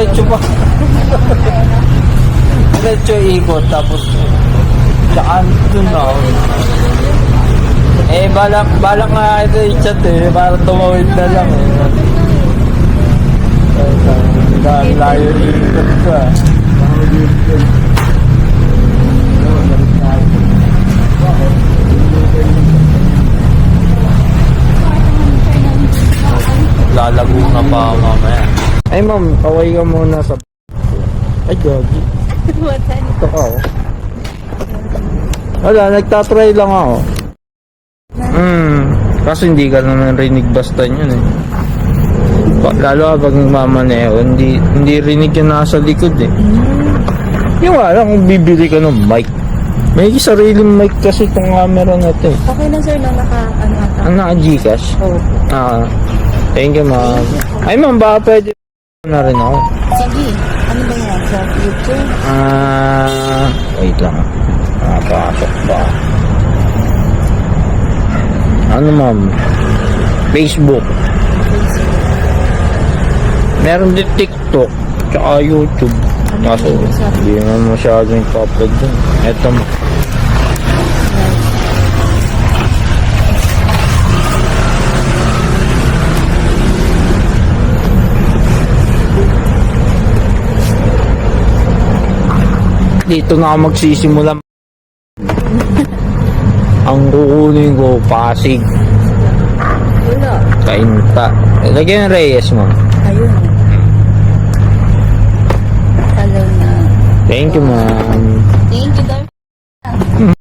diretso pa. Diretso ikot, tapos tsaka dun na ako. Eh, balak nga ito i-chat eh, para tumawid na lang eh. Dahil layo ikot ka. Lalago na pa ako mamaya. Ay ma'am, kaway ka muna sa... Ay, gogi. Ito ka oh. Wala, nagtatry lang ako. Kasi hindi ka naman rinig basta yun eh. Lalo kapag mamaneo, hindi rinig yung nasa likod eh. Yung alam kung bibili ka ng mic. May sariling mic kasi itong camera natin. Okay na sir na naka-ano ata. Ang naka-Gcash? Oo. Thank you ma'am. Ay ma'am, baka pwede na rin ako. Sige. Ano ba yan? Sa YouTube? Wait lang. Nakapasok ba? Ano ma'am? Facebook. Meron din TikTok. Tsaka YouTube. Kaso, hindi naman masyadong ipapag dun. Eto mo. Dito na ako magsisimula. Ang kukunin ko, Pasig. Wala. Kainta. Lagyan ng Reyes mo. Ayun. Hello na. Thank you, ma'am.